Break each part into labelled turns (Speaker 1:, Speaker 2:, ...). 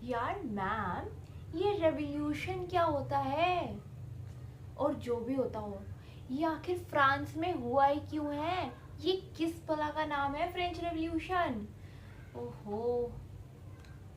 Speaker 1: यार मैम, ये रेवोल्यूशन क्या होता है? और जो भी होता हो, ये आखिर फ्रांस में हुआ ही क्यों है? ये किस भला का नाम है फ्रेंच रेवोल्यूशन? ओहो,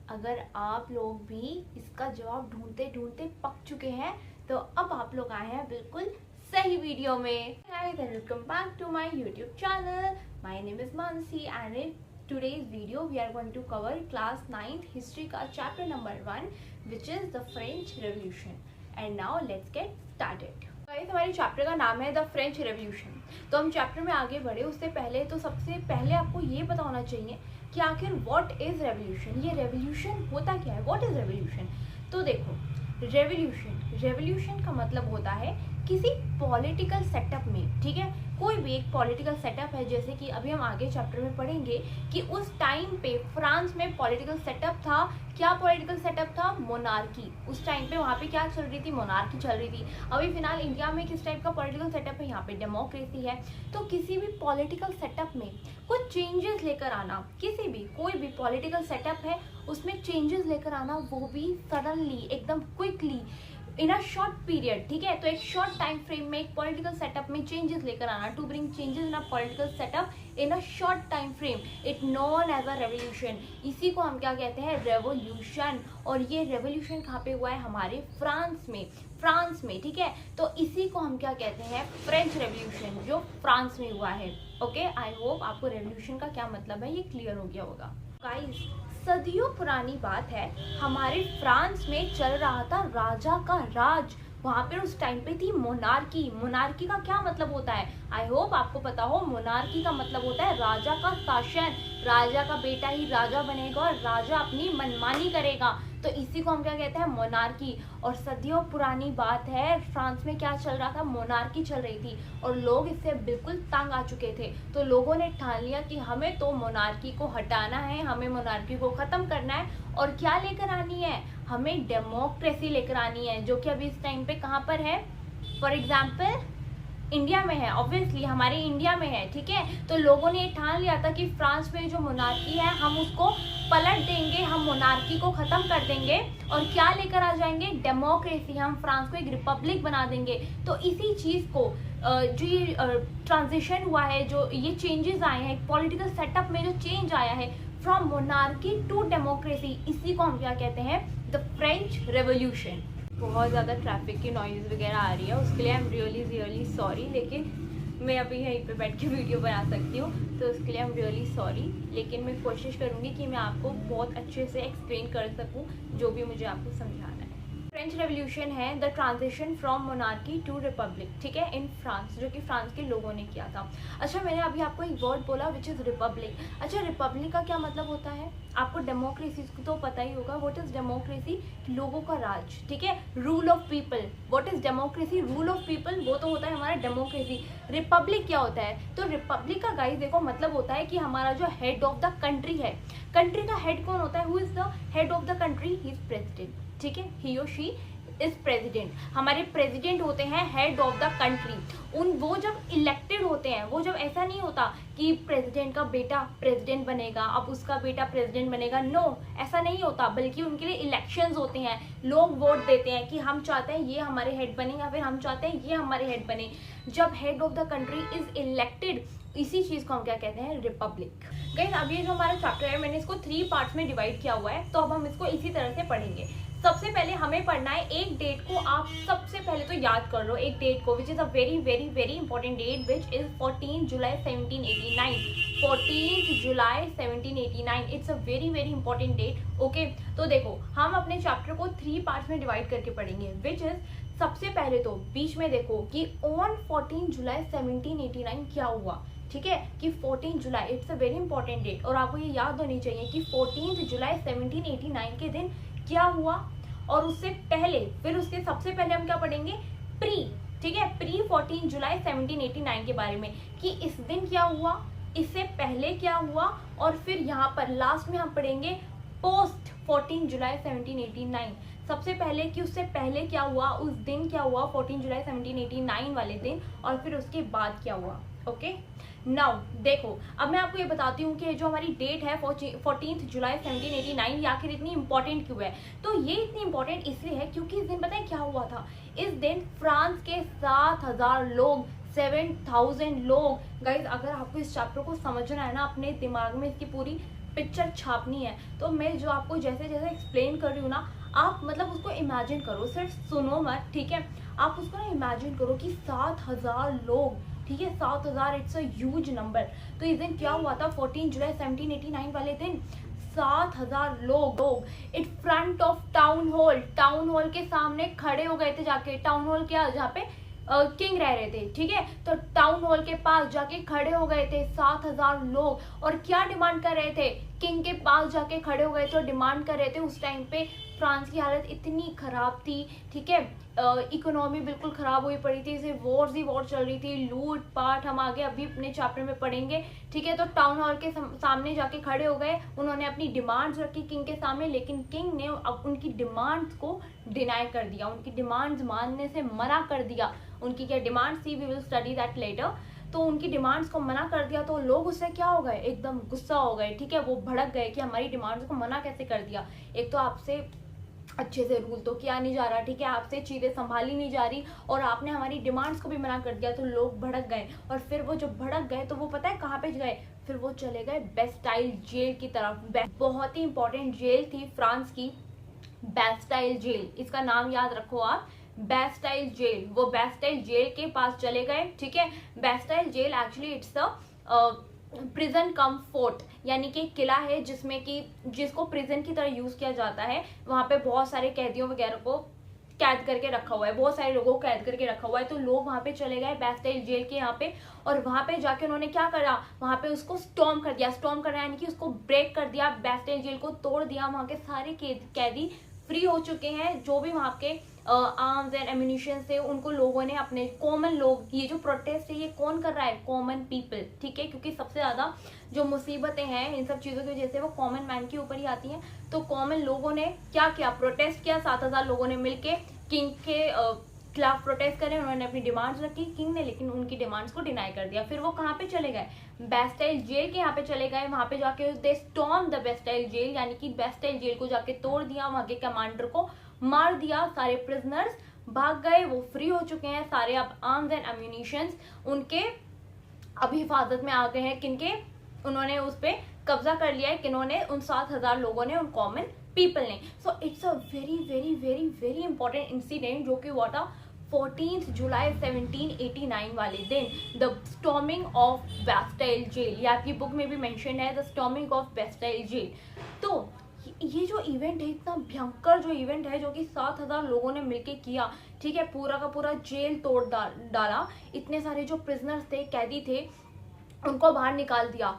Speaker 1: अगर आप लोग भी इसका जवाब ढूंढते ढूंढते पक चुके हैं तो अब आप लोग आए हैं बिल्कुल सही वीडियो में। Guys, and welcome back to my YouTube channel. My name is Mansi and in today's video we are going to cover class 9th history का chapter number 1 which is the French Revolution. And now let's get started. Guys, हमारे chapter का नाम है the French revolution. तो हम chapter में आगे बढ़े उससे पहले तो सबसे पहले आपको ये पता होना चाहिए कि आखिर व्हाट इज रेवोल्यूशन। ये रेवोल्यूशन होता क्या है? What is revolution? तो देखो, रेवोल्यूशन का मतलब होता है किसी पॉलिटिकल सेटअप में, ठीक है, कोई भी एक पॉलिटिकल सेटअप है। जैसे कि अभी हम आगे चैप्टर में पढ़ेंगे कि उस टाइम पे फ्रांस में पॉलिटिकल सेटअप था। क्या पॉलिटिकल सेटअप था? मोनार्की। उस टाइम पे वहाँ पे क्या चल रही थी? मोनार्की चल रही थी। अभी फिलहाल इंडिया में किस टाइप का पॉलिटिकल सेटअप है? यहाँ पे डेमोक्रेसी है। तो किसी भी पॉलिटिकल सेटअप में कुछ चेंजेस लेकर आना, किसी भी कोई भी पॉलिटिकल सेटअप है उसमें चेंजेस लेकर आना, वो भी सडनली, एकदम quickly, in a short period, ठीक है। तो एक शॉर्ट टाइम फ्रेम में एक पॉलिटिकल सेटअप में चेंजेस लेकर आना, to bring changes in a political setup in a short time frame, it known as a revolution. इसी को हम क्या कहते हैं? रेवोल्यूशन। और ये रेवोल्यूशन कहाँ पे हुआ है? हमारे फ्रांस में, ठीक है। तो इसी को हम क्या कहते हैं? फ्रेंच रेवोल्यूशन, जो फ्रांस में हुआ है। ओके, आई होप आपको रेवोल्यूशन का क्या मतलब है ये क्लियर हो गया होगा। गाइस, सदियों पुरानी बात है, हमारे फ्रांस में चल रहा था राजा का राज। वहां पे उस टाइम पे थी मोनार्की का क्या मतलब होता है? आई होप आपको पता हो। मोनार्की का मतलब होता है राजा का शासन। राजा का बेटा ही राजा बनेगा और राजा अपनी मनमानी करेगा। तो इसी को हम क्या कहते हैं? मोनार्की। और सदियों पुरानी बात है, फ्रांस में क्या चल रहा था? मोनार्की चल रही थी और लोग इससे बिल्कुल तंग आ चुके थे। तो लोगों ने ठान लिया कि हमें तो मोनार्की को हटाना है, हमें मोनार्की को खत्म करना है। और क्या लेकर आनी है? हमें डेमोक्रेसी लेकर आनी है, जो कि अभी इस टाइम पे कहाँ पर है? फॉर एग्जाम्पल इंडिया में है, ऑब्वियसली हमारे इंडिया में है, ठीक है। तो लोगों ने ठान लिया था कि फ्रांस में जो मोनार्की है हम उसको पलट देंगे, हम मोनार्की को खत्म कर देंगे और क्या लेकर आ जाएंगे? डेमोक्रेसी। हम फ्रांस को एक रिपब्लिक बना देंगे। तो इसी चीज को जो ये ट्रांजिशन हुआ है, जो ये चेंजेस आए हैं पॉलिटिकल सेटअप में, जो चेंज आया है फ्रॉम मोनार्की टू डेमोक्रेसी, इसी को हम क्या कहते हैं? The French revolution. बहुत ज़्यादा ट्रैफिक की नॉइज़ वगैरह आ रही है, उसके लिए आई एम रियली सॉरी। लेकिन मैं अभी यहीं पे बैठ के वीडियो बना सकती हूँ, तो उसके लिए आई एम रियली सॉरी। लेकिन मैं कोशिश करूँगी कि मैं आपको बहुत अच्छे से एक्सप्लेन कर सकूँ जो भी मुझे आपको समझाना है। फ्रेंच रेवोल्यूशन है the transition from monarchy to republic, ठीक है, इन फ्रांस, जो कि फ्रांस के लोगों ने किया था। अच्छा, मैंने अभी आपको एक वर्ड बोला विच इज़ रिपब्लिक। अच्छा, रिपब्लिक का क्या मतलब होता है? आपको डेमोक्रेसी तो पता ही होगा। What is democracy? लोगों का राज, ठीक है, rule of people. What is democracy? Rule of people, वो तो होता है हमारा डेमोक्रेसी। रिपब्लिक क्या होता है? तो रिपब्लिक का गाइस देखो मतलब होता है कि हमारा जो हेड ऑफ द कंट्री है, कंट्री का हेड कौन होता है? Who is the head of the country? He is president, ठीक है, ही और शी इज प्रेसिडेंट। हमारे प्रेसिडेंट होते हैं हेड ऑफ द कंट्री। वो जब इलेक्टेड होते हैं, वो जब ऐसा नहीं होता कि प्रेसिडेंट का बेटा प्रेसिडेंट बनेगा, अब उसका बेटा प्रेसिडेंट बनेगा, नो, ऐसा नहीं होता। बल्कि उनके लिए इलेक्शंस होते हैं, लोग वोट देते हैं कि हम चाहते हैं ये हमारे हेड बने या फिर हम चाहते हैं ये हमारे हेड बने। जब head of the country is elected, इसी चीज को हम क्या कहते हैं? रिपब्लिक। गाइस, अब ये जो हमारा चैप्टर है मैंने इसको 3 पार्ट्स में डिवाइड किया हुआ है, तो अब हम इसको इसी तरह से पढ़ेंगे। सबसे पहले हमें पढ़ना है एक डेट को। आप सबसे पहले तो याद कर लो एक डेट को, which is a very very very important date, which is 14 July 1789। 14 July 1789, it's a very very important date. Okay, तो देखो हम अपने चैप्टर को 3 पार्ट्स में डिवाइड करके पढ़ेंगे, विच इज सबसे पहले तो बीच में देखो कि ऑन 14 जुलाई 1789 क्या हुआ, ठीक है, कि 14 जुलाई it's a very important date. और आपको ये याद होनी चाहिए कि 14 जुलाई 1789 के दिन क्या हुआ। और उससे पहले, फिर उसके सबसे पहले हम क्या पढ़ेंगे? प्री, ठीक है, प्री 14 जुलाई 1789 के बारे में, कि इस दिन क्या हुआ, इससे पहले क्या हुआ, और फिर यहाँ पर लास्ट में हम पढ़ेंगे पोस्ट 14 जुलाई 1789। सबसे पहले कि उससे पहले क्या हुआ, उस दिन क्या हुआ 14 जुलाई 1789 वाले दिन, और फिर उसके बाद क्या हुआ। ओके नाउ देखो, अब मैं आपको ये बताती हूँ कि जो हमारी डेट है 14 जुलाई 1789 ये आखिर इतनी इंपॉर्टेंट क्यों है। तो ये इतनी इंपॉर्टेंट इसलिए है क्योंकि इस दिन पता है क्या हुआ था। इस दिन फ्रांस के 7,000 लोग, 7,000 लोग, गाइज अगर आपको इस चैप्टर को समझना है ना, अपने दिमाग में इसकी पूरी पिक्चर छापनी है, तो मैं जो आपको जैसे जैसे एक्सप्लेन कर रही हूँ ना, आप मतलब उसको इमेजिन करो, सिर्फ सुनो मत, ठीक है। आप उसको ना इमेजिन करो कि 7,000 लोग, ठीक है, 7,000 इट्स अ ह्यूज नंबर। तो इस दिन क्या हुआ था 14 जुलाई 1789 वाले दिन 7,000 लोग in front of town hall के सामने खड़े हो गए थे जाके। टाउन हॉल क्या, जहाँ पे किंग रह रहे थे, ठीक है। तो टाउन हॉल के पास जाके खड़े हो गए थे 7,000 लोग और क्या डिमांड कर रहे थे, किंग के पास जाके खड़े हो गए थे और डिमांड कर रहे थे। उस टाइम पे फ्रांस की हालत इतनी खराब थी, ठीक है, इकोनॉमी बिल्कुल खराब हुई पड़ी थी, इसे वॉर्स ही वॉर चल रही थी, लूट पाट, हम आगे अभी अपने चैप्टर में पढ़ेंगे, ठीक है। तो टाउन हॉल के सामने जाके खड़े हो गए, उन्होंने अपनी डिमांड्स रखी किंग के सामने, लेकिन किंग ने अब उनकी डिमांड्स को डिनाई कर दिया, उनकी डिमांड्स मानने से मना कर दिया। उनकी क्या डिमांड्स थी, we will study that later. तो उनकी डिमांड्स को मना कर दिया, तो लोग उससे क्या हो गए, एकदम गुस्सा हो गए, ठीक है। वो भड़क गए कि हमारी डिमांड्स को मना कैसे कर दिया, एक तो आपसे अच्छे से रूल तो किया नहीं जा रहा, ठीक है, आपसे चीज़ें संभाली नहीं जा रही और आपने हमारी डिमांड्स को भी मना कर दिया। तो लोग भड़क गए और फिर वो जब भड़क गए तो वो पता है कहाँ पे गए, फिर वो चले गए बेस्टाइल जेल की तरफ। बहुत ही इंपॉर्टेंट जेल थी फ्रांस की, बेस्टाइल जेल, इसका नाम याद रखो आप, बेस्टाइल जेल। वो बेस्टाइल जेल के पास चले गए, ठीक है। Bastille jail actually it's a prison cum fort, यानी कि किला है जिसमें कि जिसको प्रिजन की तरह यूज किया जाता है। वहां पे बहुत सारे कैदियों वगैरह को कैद करके रखा हुआ है, बहुत सारे लोगों को कैद करके रखा हुआ है। तो लोग वहां पे चले गए बेस्टाइल जेल के यहाँ पे, और वहां पे जाके उन्होंने क्या करा, वहां पे उसको स्टॉर्म कर दिया। स्टॉर्म करना यानी कि उसको ब्रेक कर दिया, बेस्टाइल जेल को तोड़ दिया। वहां के सारे कैदी फ्री हो चुके हैं, जो भी वहां के आर्म्स एंड एम्यूनिशन से उनको लोगों ने अपने कॉमन लोग, ये जो प्रोटेस्ट है ये कौन कर रहा है, कॉमन पीपल, ठीक है, क्योंकि सबसे ज्यादा जो मुसीबत हैं इन सब चीजों की वजह से वो कॉमन मैन के ऊपर ही आती हैं। तो कॉमन लोगों ने क्या किया, प्रोटेस्ट किया, 7,000 लोगों ने मिलके किंग के खिलाफ प्रोटेस्ट करें, उन्होंने अपनी डिमांड्स रखी, किंग ने लेकिन उनकी डिमांड्स को डिनाई कर दिया। फिर वो कहाँ पे चले गए, बेस्टाइल जेल के यहाँ पे चले गए। वहां पे जाके दे स्टॉर्म द बेस्टाइल जेल, यानी कि बेस्टाइल जेल को जाके तोड़ दिया, वहां के कमांडर को मार दिया, सारे प्रिजनर्स भाग गए, वो फ्री हो चुके हैं सारे। अब आर्म्स एंड एम्यूनिशंस उनके अब हिफाजत में आ गए हैं, किनके, उन्होंने उस पर कब्जा कर लिया है, किन्होंने, उन 7,000 लोगों ने, उन कॉमन पीपल ने। So it's a very very very very important incident जो कि हुआ था 14 जुलाई 1789 वाले दिन, the storming of Bastille jail. ये आपकी बुक में भी मेंशन है, the storming of Bastille jail. तो ये जो इवेंट है, इतना भयंकर जो इवेंट है, जो कि 7,000 लोगों ने मिलके किया, ठीक है, पूरा का पूरा जेल तोड़ डाला, इतने सारे जो प्रिजनर्स थे, कैदी थे, उनको बाहर निकाल दिया।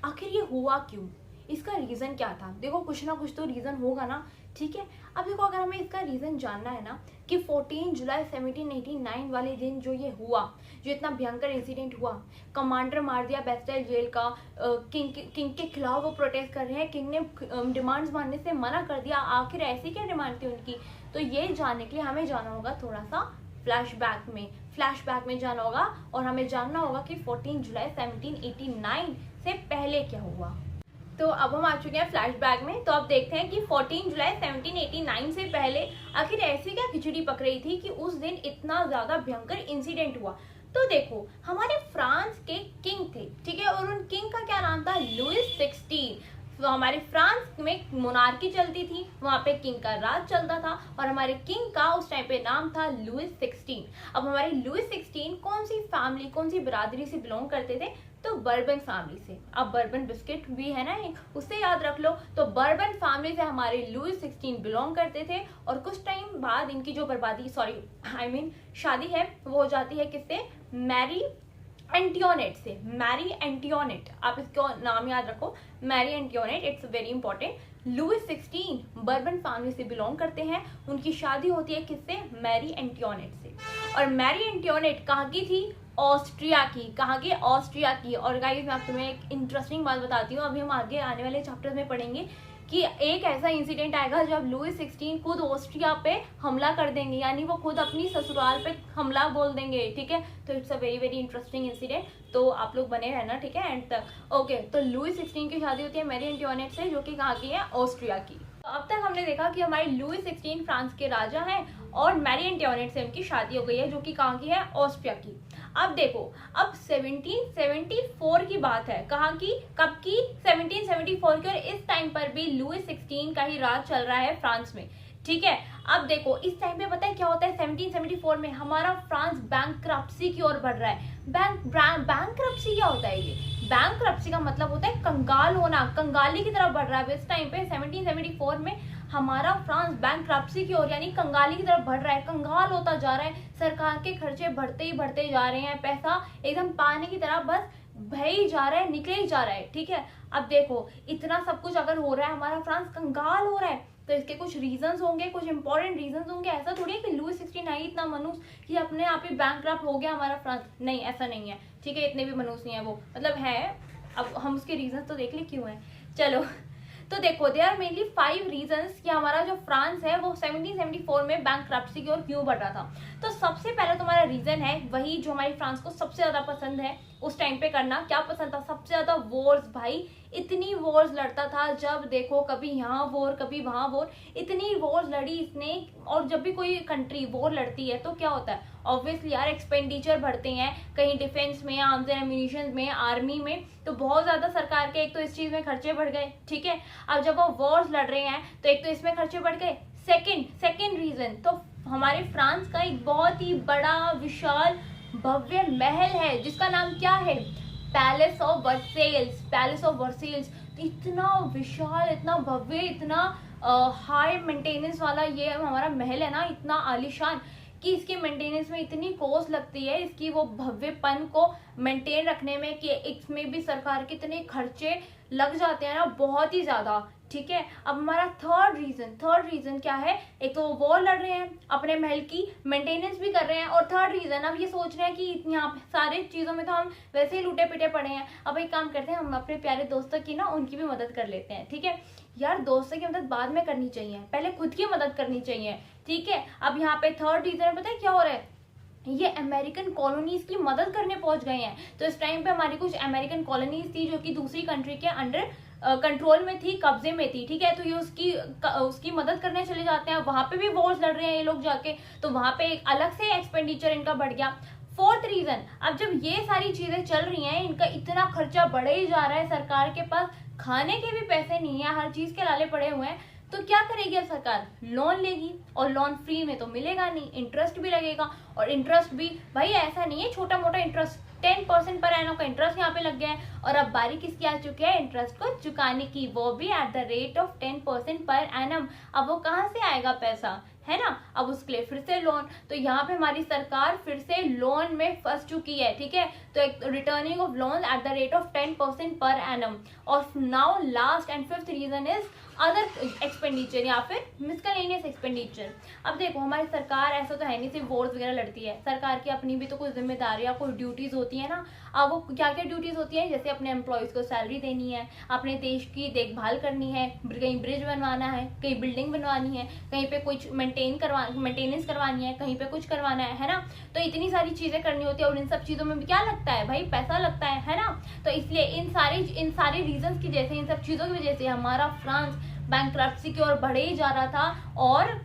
Speaker 1: आखिर ये हुआ क्यों, इसका रीजन क्या था? देखो कुछ ना कुछ तो रीजन होगा ना, ठीक है। अब देखो अगर हमें इसका रीजन जानना है ना कि 14 जुलाई 1789 वाले दिन जो ये हुआ, जो इतना भयंकर इंसिडेंट हुआ, कमांडर मार दिया बेस्टाइल जेल का, किंग के खिलाफ वो प्रोटेस्ट कर रहे हैं, किंग ने डिमांड्स मानने से मना कर दिया, आखिर ऐसी क्या डिमांड थी उनकी? तो ये जानने के लिए हमें जाना होगा थोड़ा सा फ्लैशबैक में जाना होगा, और हमें जानना होगा कि 14 जुलाई 1789 से पहले क्या हुआ। तो अब हम आ चुके हैं फ्लैशबैक में। तो अब देखते हैं कि 14 जुलाई 1789 से पहले आखिर ऐसी क्या खिचड़ी पक रही थी कि उस दिन इतना ज्यादा भयंकर इंसिडेंट हुआ। तो देखो हमारे फ्रांस के किंग थे, ठीक है, और उन किंग का क्या नाम था, लुइस 16। तो हमारे फ्रांस में मोनार्की चलती थी, वहां पे किंग का राज चलता था, और हमारे किंग का उस टाइम पे नाम था लुइस 16। अब हमारे लुइस 16 कौन सी फैमिली, कौन सी बिरादरी से बिलोंग करते थे, तो बर्बन फैमिली से। अब बर्बन बिस्किट भी है ना एक, उससे याद रख लो। तो बर्बन फैमिली से हमारे लुइस 16 बिलोंग करते थे, और कुछ टाइम बाद इनकी जो शादी है वो हो जाती है किससे, मैरी एंटियोनेट से। मैरी एंटियोनेट, आप इसको नाम याद रखो, Marie Antoinette, it's very important. Louis 16 Bourbon family से बिलोंग करते हैं, उनकी शादी होती है किससे, मैरी एंटियोनेट से। और मैरी एंटियोनेट कहाँ की थी, ऑस्ट्रिया की। कहाँ की, ऑस्ट्रिया की। और गाइस मैं तुम्हें एक इंटरेस्टिंग बात बताती हूँ, अभी हम आगे आने वाले चैप्टर्स में पढ़ेंगे कि एक ऐसा इंसिडेंट आएगा जब लुई 16 खुद ऑस्ट्रिया पे हमला कर देंगे, यानी वो खुद अपनी ससुराल पे हमला बोल देंगे, ठीक है। तो it's a very very interesting incident, तो आप लोग बने रहना, ठीक है, एंड तक। ओके, तो लुई 16 की शादी होती है मैरी एंटोनेट से, जो कि कहाँ की है, ऑस्ट्रिया की। तो अब तक हमने देखा कि हमारे लुई 16 फ्रांस के राजा हैं और मैरी एंटोनेट से उनकी शादी हो गई है, जो कि कहाँ की है, ऑस्ट्रिया की। अब देखो, अब 1774 की बात है, कहाँ की, कब की, 1774 की, और इस टाइम पर भी लुई 16 का ही राज चल रहा है फ्रांस में, ठीक है। अब देखो, इस टाइम पे पता है क्या होता है, 1774 में हमारा फ्रांस बैंकक्रप्सी की ओर बढ़ रहा है। बैंकक्रप्सी क्या होता है, ये बैंकक्रप्सी का मतलब होता है कंगाल होना, कंगाली की तरफ बढ़ रहा है। इस टाइम पे 1774 में हमारा फ्रांस बैंकक्रप्सी की ओर यानी कंगाली की तरफ बढ़ रहा है, कंगाल होता जा रहा है। सरकार के खर्चे बढ़ते ही बढ़ते जा रहे हैं, पैसा एकदम पानी की तरह बस बह ही जा रहा है, निकले ही जा रहा है, ठीक है। अब देखो, इतना सब कुछ अगर हो रहा है, हमारा फ्रांस कंगाल हो रहा है, तो इसके कुछ रीजंस होंगे, कुछ इंपॉर्टेंट रीजंस होंगे। ऐसा थोड़ी है कि लुई 16 आई इतना मनुष्य कि अपने आप ही बैंकक्रप्ट हो गया हमारा फ्रांस, नहीं, ऐसा नहीं है, ठीक है। इतने भी मनुष्य नहीं है वो, मतलब है। अब हम उसके रीजंस तो देख ले क्यों है, चलो। तो देखो, देयर आर मेनली 5 रीजंस कि हमारा जो फ्रांस है वो 1774 में बैंकक्रप्सी की ओर क्यों बढ़ रहा था। तो सबसे पहले तुम्हारा रीजन है वही जो हमारी फ्रांस को सबसे ज्यादा पसंद है उस टाइम पे करना। क्या पसंद था, सबसे ज्यादा वॉर्स। भाई इतनी वॉर्स लड़ता था, जब देखो कभी यहाँ वॉर कभी वहां वॉर, इतनी वॉर्स लड़ी इसने। और जब भी कोई कंट्री वॉर लड़ती है तो क्या होता है, ऑब्वियसली यार एक्सपेंडिचर बढ़ते हैं, कहीं डिफेंस में, आर्म्स एंड एम्यूनिशन में, आर्मी में, तो बहुत ज्यादा सरकार के एक तो इस चीज में खर्चे बढ़ गए, ठीक है। अब जब वो वॉर्स लड़ रहे हैं तो एक तो इसमें खर्चे बढ़ गए। सेकेंड रीजन, तो हमारे फ्रांस का एक बहुत ही बड़ा विशाल भव्य महल है जिसका नाम क्या है, palace of Versailles. Palace of Versailles इतना विशाल, इतना भव्य, इतना हाई मेंटेनेंस वाला ये हमारा महल है ना, इतना आलीशान कि इसकी मेंटेनेंस में इतनी कॉस्ट लगती है, इसकी वो भव्यपन को मेंटेन रखने में, कि इसमें भी सरकार के इतने खर्चे लग जाते हैं ना, बहुत ही ज्यादा, ठीक है। अब हमारा थर्ड रीजन क्या है, एक तो वो वॉर लड़ रहे हैं, अपने महल की मेंटेनेंस भी कर रहे हैं, और थर्ड रीजन अब ये सोच रहे हैं कि यहाँ पे सारे चीजों में तो हम वैसे ही लूटे पिटे पड़े हैं, अब एक काम करते हैं, हम अपने प्यारे दोस्तों की ना उनकी भी मदद कर लेते हैं, ठीक है। यार दोस्तों की मदद बाद में करनी चाहिए, पहले खुद की मदद करनी चाहिए, ठीक है। अब यहाँ पे थर्ड रीजन पता है क्या हो रहा है, ये अमेरिकन कॉलोनीज की मदद करने पहुंच गए हैं। तो इस टाइम पे हमारी कुछ अमेरिकन कॉलोनीज थी जो कि दूसरी कंट्री के अंडर कंट्रोल में थी, कब्जे में थी, ठीक है। तो ये उसकी मदद करने चले जाते हैं, वहां पे भी वॉर्स लड़ रहे हैं ये लोग जाके, तो वहां पे एक अलग से एक्सपेंडिचर इनका बढ़ गया। फोर्थ रीजन, अब जब ये सारी चीजें चल रही हैं, इनका इतना खर्चा बढ़े ही जा रहा है, सरकार के पास खाने के भी पैसे नहीं है, हर चीज के लाले पड़े हुए हैं, तो क्या करेगी अब सरकार, लोन लेगी, और लोन फ्री में तो मिलेगा नहीं, इंटरेस्ट भी लगेगा, और इंटरेस्ट भी भाई ऐसा नहीं है छोटा मोटा इंटरेस्ट, 10% पर एनम का इंटरेस्ट यहाँ पे लग गया है। और अब बारी किसकी आ चुकी है, इंटरेस्ट को चुकाने की, वो भी एट द रेट ऑफ 10% पर एनम। अब वो कहाँ से आएगा पैसा, है ना, अब उसके लिए फिर से लोन। तो यहाँ पे हमारी सरकार फिर से लोन में फंस चुकी है, ठीक है। तो एक returning of loan at the rate of 10% पर एनम। और now last and fifth reason is other expenditure या फिर मिसकलेनियस एक्सपेंडिचर। अब देखो, हमारी सरकार ऐसा तो है नहीं सिर्फ वॉर्स वगैरह लड़ती है, सरकार की अपनी भी तो कुछ जिम्मेदारियां, कुछ ड्यूटीज होती है ना। अब वो क्या क्या ड्यूटीज होती है, जैसे अपने एम्प्लॉयज को सैलरी देनी है, अपने देश की देखभाल करनी है, कहीं ब्रिज बनवाना है, कहीं बिल्डिंग बनवानी है, कहीं पे कुछ मेंटेनेंस करवानी है, कहीं पे कुछ करवाना है ना। तो इतनी सारी चीजें करनी होती है, और इन सब चीजों में भी क्या लगता है भाई, पैसा लगता है ना। तो इसलिए इन सारे रीजंस की जैसे, इन सब चीजों की वजह से हमारा फ्रांस बैंकक्रप्सी की ओर बढ़े ही जा रहा था, और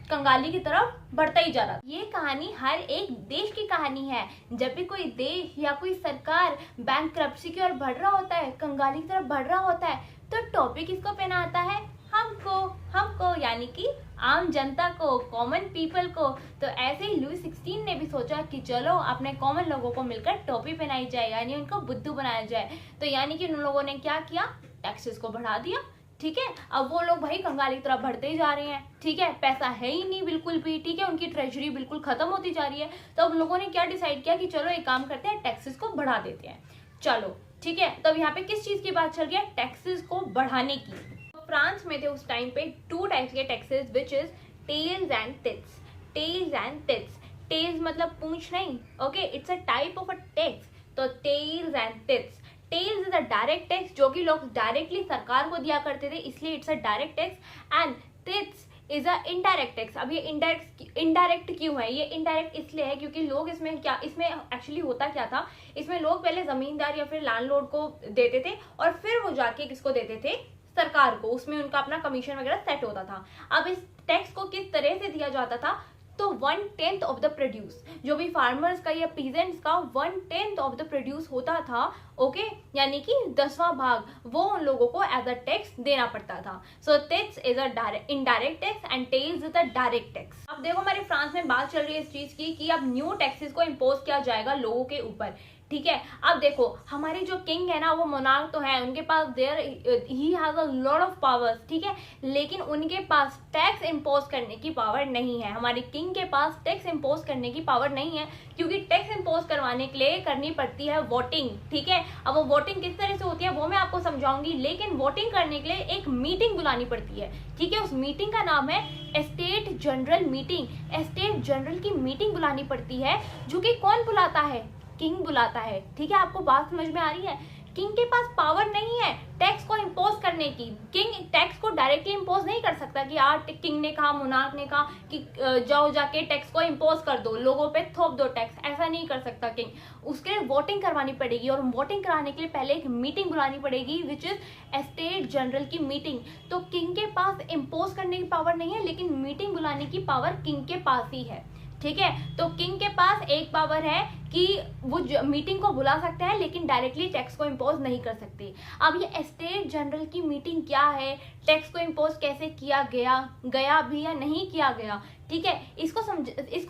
Speaker 1: कंगाली की तरफ बढ़ता ही जा रहा था। ये कहानी हर एक देश की कहानी है। जब भी कोई देश या कोई सरकार बैंकक्रप्सी की ओर बढ़ रहा होता है, कंगाली की तरफ बढ़ रहा होता है, तो टॉपिक किसको पहना आता है, हमको यानी कि आम जनता को, कॉमन पीपल को। तो ऐसे ही लुई 16 ने भी सोचा कि चलो अपने कॉमन लोगों को मिलकर टोपी पहनाई जाए, यानी उनको बुद्धू बनाया जाए। तो यानी कि उन लोगों ने क्या किया, टैक्सेस को बढ़ा दिया, ठीक है। अब वो लोग भाई कंगाली की तरफ बढ़ते ही जा रहे हैं, ठीक है, पैसा है ही नहीं बिल्कुल भी, ठीक है, उनकी ट्रेजरी बिल्कुल खत्म होती जा रही है। तो अब लोगों ने क्या डिसाइड किया कि चलो एक काम करते हैं, टैक्सेस को बढ़ा देते हैं, चलो ठीक है। तब यहाँ पे किस चीज की बात चल रही है, टैक्सेस को बढ़ाने की। फ्रांस में थे उस टाइम पे 2 टाइप्स के taxes, which is taille and tithes. Taille मतलब पूंछ नहीं, okay, it's a type of a tax. तो taille and tithes. Taille is a direct tax, जो कि लोग डायरेक्टली सरकार को दिया करते थे, इसलिए it's a direct tax. And tips is a indirect tax. अब ये इनडायरेक्ट क्यों है? ये इनडायरेक्ट इसलिए है क्योंकि लोग इसमें एक्चुअली होता क्या था, इसमें लोग पहले जमींदार या फिर लैंडलॉर्ड को देते थे और फिर वो जाके किसको देते थे? सरकार को। उसमें उनका अपना कमीशन वगैरह सेट होता था। अब इस टैक्स को किस तरह से दिया जाता था? तो 1/10 ऑफ द प्रोड्यूस, जो भी फार्मर्स का या पीजेंट्स का 1/10 ऑफ द प्रोड्यूस होता था, ओके, यानी कि 10वां भाग वो उन लोगों को एज अ टैक्स देना पड़ता था। So tax is a indirect tax and taille is a direct tax. अब देखो हमारे फ्रांस में बात चल रही है इस चीज की कि अब न्यू टैक्सेस को इम्पोज किया जाएगा लोगों के ऊपर, ठीक है। अब देखो हमारे जो किंग है ना, वो मोनार्क तो है, उनके पास ही has a lot of powers, ठीक है, लेकिन उनके पास टैक्स इम्पोज करने की पावर नहीं है। हमारे किंग के पास टैक्स इम्पोज करने की पावर नहीं है, क्योंकि टैक्स इम्पोज करवाने के लिए करनी पड़ती है वोटिंग, ठीक है। अब वो वोटिंग किस तरह से होती है वो मैं आपको समझाऊंगी, लेकिन वोटिंग करने के लिए एक मीटिंग बुलानी पड़ती है, ठीक है। उस मीटिंग का नाम है estate general meeting. Estate general की मीटिंग बुलानी पड़ती है, जो कि कौन बुलाता है? किंग बुलाता है, ठीक है। आपको बात समझ में आ रही है? किंग के पास पावर नहीं है टैक्स को इम्पोज करने की। किंग टैक्स को डायरेक्टली इम्पोज नहीं कर सकता कि यार किंग ने कहा, मोनार्क ने कहा कि जाओ जाके टैक्स को इम्पोज कर दो, लोगों पे थोप दो टैक्स, ऐसा नहीं कर सकता किंग। उसके लिए वोटिंग करवानी पड़ेगी, और वोटिंग कराने के लिए पहले एक मीटिंग बुलानी पड़ेगी, विच इज एस्टेट जनरल की मीटिंग। तो किंग के पास इम्पोज करने की पावर नहीं है, लेकिन मीटिंग बुलाने की पावर किंग के पास ही है, ठीक है। तो किंग के पास एक पावर है कि वो मीटिंग को बुला सकते हैं, लेकिन डायरेक्टली टैक्स को इम्पोज नहीं कर सकते। अब ये एस्टेट जनरल की मीटिंग क्या है, टैक्स को इम्पोज कैसे किया गया भी या नहीं किया गया, ठीक है। इसको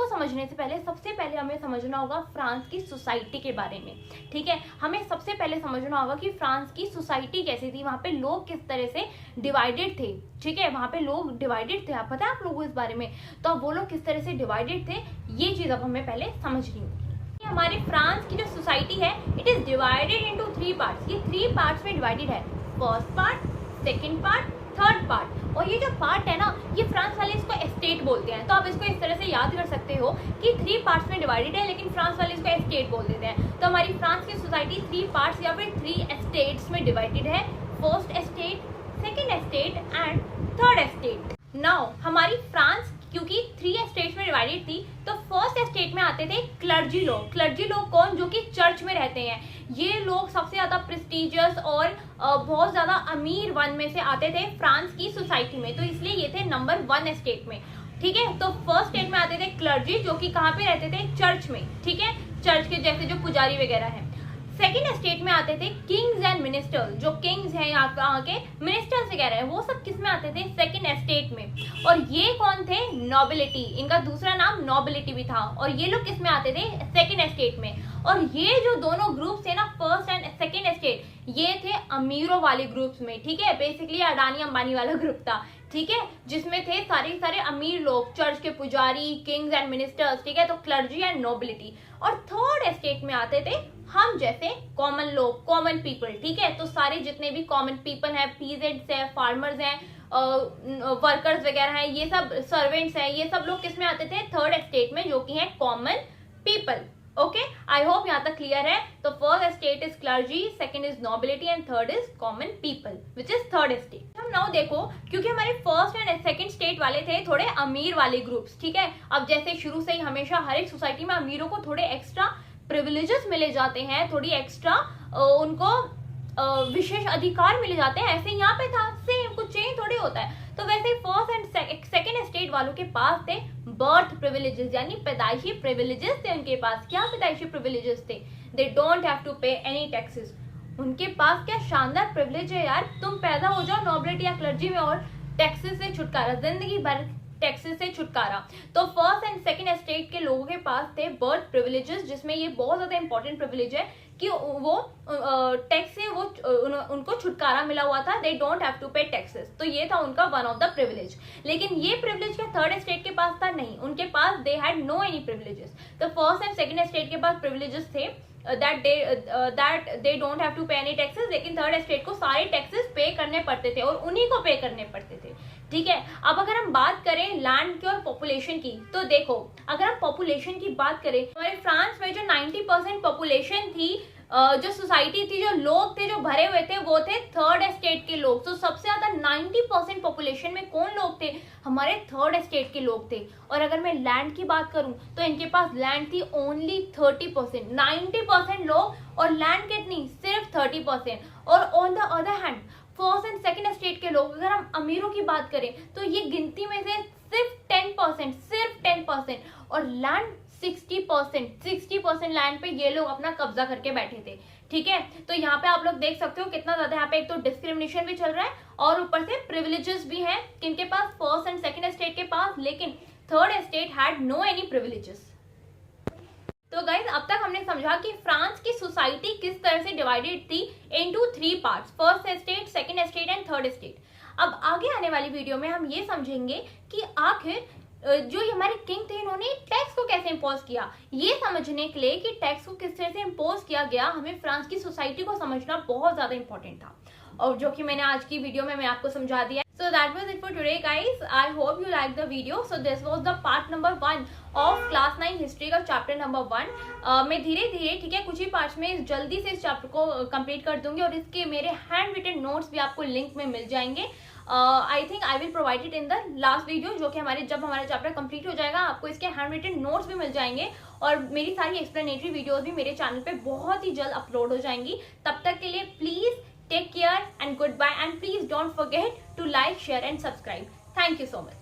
Speaker 1: समझने से पहले सबसे पहले हमें समझना होगा फ्रांस की सोसाइटी के बारे में, ठीक है। हमें सबसे पहले समझना होगा कि फ्रांस की सोसाइटी कैसी थी, वहां पे लोग किस तरह से डिवाइडेड थे, ठीक है। वहां पे लोग डिवाइडेड थे, आप पता है आप लोगों को इस बारे में? तो अब वो लोग किस तरह से डिवाइडेड थे, ये चीज अब हमें पहले समझनी होगी। हमारे फ्रांस की जो सोसाइटी है, it is divided into 3 parts. ये 3 पार्ट्स में डिवाइडेड है, first part, second part, third part. और ये जो पार्ट है ना, ये फ्रांस वाले इसको एस्टेट बोलते हैं। तो आप इसको इस तरह से याद कर सकते हो कि 3 पार्ट्स में डिवाइडेड है, लेकिन फ्रांस वाले इसको एस्टेट बोल देते हैं। तो हमारी फ्रांस की सोसाइटी 3 पार्ट्स या फिर 3 एस्टेट्स में डिवाइडेड है, first estate, second estate and third estate. Now हमारी फ्रांस क्योंकि 3 एस्टेट्स में डिवाइडेड थी, तो फर्स्ट एस्टेट में आते थे क्लर्जी लोग। क्लर्जी लोग कौन? जो कि चर्च में रहते हैं। ये लोग सबसे ज्यादा प्रेस्टिजियस और बहुत ज्यादा अमीर वन में से आते थे फ्रांस की सोसाइटी में, तो इसलिए ये थे नंबर 1 एस्टेट में, ठीक है। तो फर्स्ट एस्टेट में आते थे क्लर्जी, जो कि कहाँ पे रहते थे? चर्च में, ठीक है, चर्च के जैसे जो पुजारी वगैरह है। सेकेंड एस्टेट में आते थे किंग्स एंड मिनिस्टर्स, जो किंग्स हैं यहाँ के, मिनिस्टर्स वगैरह है, वो सब किस में आते थे? सेकेंड एस्टेट में। और ये कौन थे? नोबिलिटी, इनका दूसरा नाम नोबिलिटी भी था, और ये लोग किस में आते थे? सेकेंड एस्टेट में। और ये जो दोनों ग्रुप्स थे ना, फर्स्ट एंड सेकेंड एस्टेट, ये थे अमीरों वाले ग्रुप्स में, ठीक है। बेसिकली अडानी अंबानी वाला ग्रुप था, ठीक है, जिसमें थे सारे अमीर लोग, चर्च के पुजारी, किंग्स एंड मिनिस्टर्स, ठीक है। तो क्लर्जी एंड नोबिलिटी। और थर्ड एस्टेट में आते थे हम जैसे कॉमन लोग, कॉमन पीपल, ठीक है। तो सारे जितने भी कॉमन पीपल हैं, पीजेंट्स हैं, फार्मर्स हैं, वर्कर्स वगैरह हैं, ये सब सर्वेंट्स हैं, ये सब लोग किस में आते थे? थर्ड एस्टेट में, जो कि है common people. Okay, I hope यहाँ तक क्लियर है। तो first estate is clergy, second is nobility and third is common people, which is third estate. हम नाउ देखो, क्योंकि हमारे फर्स्ट एंड सेकंड स्टेट वाले थे थोड़े अमीर वाले ग्रुप्स, ठीक है। अब जैसे शुरू से ही हमेशा हर एक सोसाइटी में अमीरों को थोड़े एक्स्ट्रा प्रिविलेजेस मिले जाते हैं, थोड़ी एक्स्ट्रा उनको विशेष अधिकार मिले जाते हैं, ऐसे यहाँ पे था, सेम, कुछ चेंज थोड़ी होता है। तो वैसे फर्स्ट एंड सेकंड एस्टेट वालों के पास थे बर्थ प्रिविलेजेस, यानी पैदाइशी प्रिविलेजेस थे उनके पास। क्या पैदाइशी प्रिविलेजेस थे? दे डोंट हैव टू पे एनी टैक्सेस। उनके पास क्या शानदार प्रिविलेज है यार, तुम पैदा हो जाओ नोबिलिटी या क्लर्जी में और टैक्सेस से छुटकारा, जिंदगी भर टैक्सेस से छुटकारा। तो फर्स्ट एंड सेकंड एस्टेट के लोगों के पास थे बर्थ प्रिविलेजेस, जिसमें ये बहुत ज्यादा इंपॉर्टेंट प्रिविलेज है कि वो टैक्स से वो उनको छुटकारा मिला हुआ था, दे डोंट हैव टू पे टैक्सेस। तो ये था उनका वन ऑफ द प्रिविलेज। लेकिन ये प्रिविलेज क्या थर्ड एस्टेट के पास था? नहीं, उनके पास they had no any privileges. तो फर्स्ट एंड सेकंड एस्टेट के पास प्रिविलेजेस थे that they don't have to pay any taxes, लेकिन थर्ड एस्टेट को सारे टैक्सेस पे करने पड़ते थे और उन्हीं को पे करने पड़ते थे, ठीक है। अब अगर हम बात करें लैंड की और पॉपुलेशन की, तो देखो अगर हम पॉपुलेशन की बात करें, हमारे फ्रांस में जो 90% पॉपुलेशन थी जो सोसाइटी थी, जो लोग थे जो भरे हुए थे, वो थे थर्ड एस्टेट के लोग। तो सबसे ज्यादा 90% पॉपुलेशन में कौन लोग थे? हमारे थर्ड एस्टेट के लोग थे। और अगर मैं लैंड की बात करूं तो इनके पास लैंड थी ओनली 30%। 90% लोग और लैंड कितनी? सिर्फ 30%। और on the other hand first and second estate के लोग, अगर हम अमीरों की बात करें तो ये गिनती में से सिर्फ 10%, सिर्फ 10%। और लैंड 60% लैंड पे ये लोग अपना कब्जा करके बैठे थे। ठीक है, तो यहाँ पे आप लोग देख सकते हो कितना ज्यादा यहाँ पे एक तो डिस्क्रिमिनेशन भी चल रहा है और ऊपर से प्रिविलेजेस भी हैं किनके पास? फर्स्ट एंड सेकेंड एस्टेट के पास। लेकिन third estate had no any privileges. तो गाइज अब तक हमने समझा कि फ्रांस की सोसाइटी किस तरह से डिवाइडेड थी into 3 parts, first estate, second estate and third estate. अब आगे आने वाली वीडियो में हम ये समझेंगे कि आखिर जो हमारे किंग थे इन्होंने टैक्स को कैसे इम्पोज किया। ये समझने के लिए कि टैक्स को किस तरह से इम्पोज किया गया, हमें फ्रांस की सोसाइटी को समझना बहुत ज्यादा इंपॉर्टेंट था, और जो कि मैंने आज की वीडियो में मैं आपको समझा दिया। So that was it for today guys. I hope you liked the video. So this was the part number 1 of class 9 history का chapter number 1. मैं धीरे धीरे, ठीक है, कुछ ही पार्ट्स में जल्दी से इस चैप्टर को कंप्लीट कर दूंगी और इसके मेरे हैंड रिटन नोट्स भी आपको लिंक में मिल जाएंगे। I think I will provide it in the last video, जो कि जब हमारा चैप्टर कंप्लीट हो जाएगा आपको इसके हैंड रिटन नोट्स भी मिल जाएंगे और मेरी सारी एक्सप्लेनेटरी वीडियोज भी मेरे चैनल पे बहुत ही जल्द अपलोड हो जाएंगी। तब तक के लिए please take care and goodbye, and please don't forget to like, share and subscribe. Thank you so much.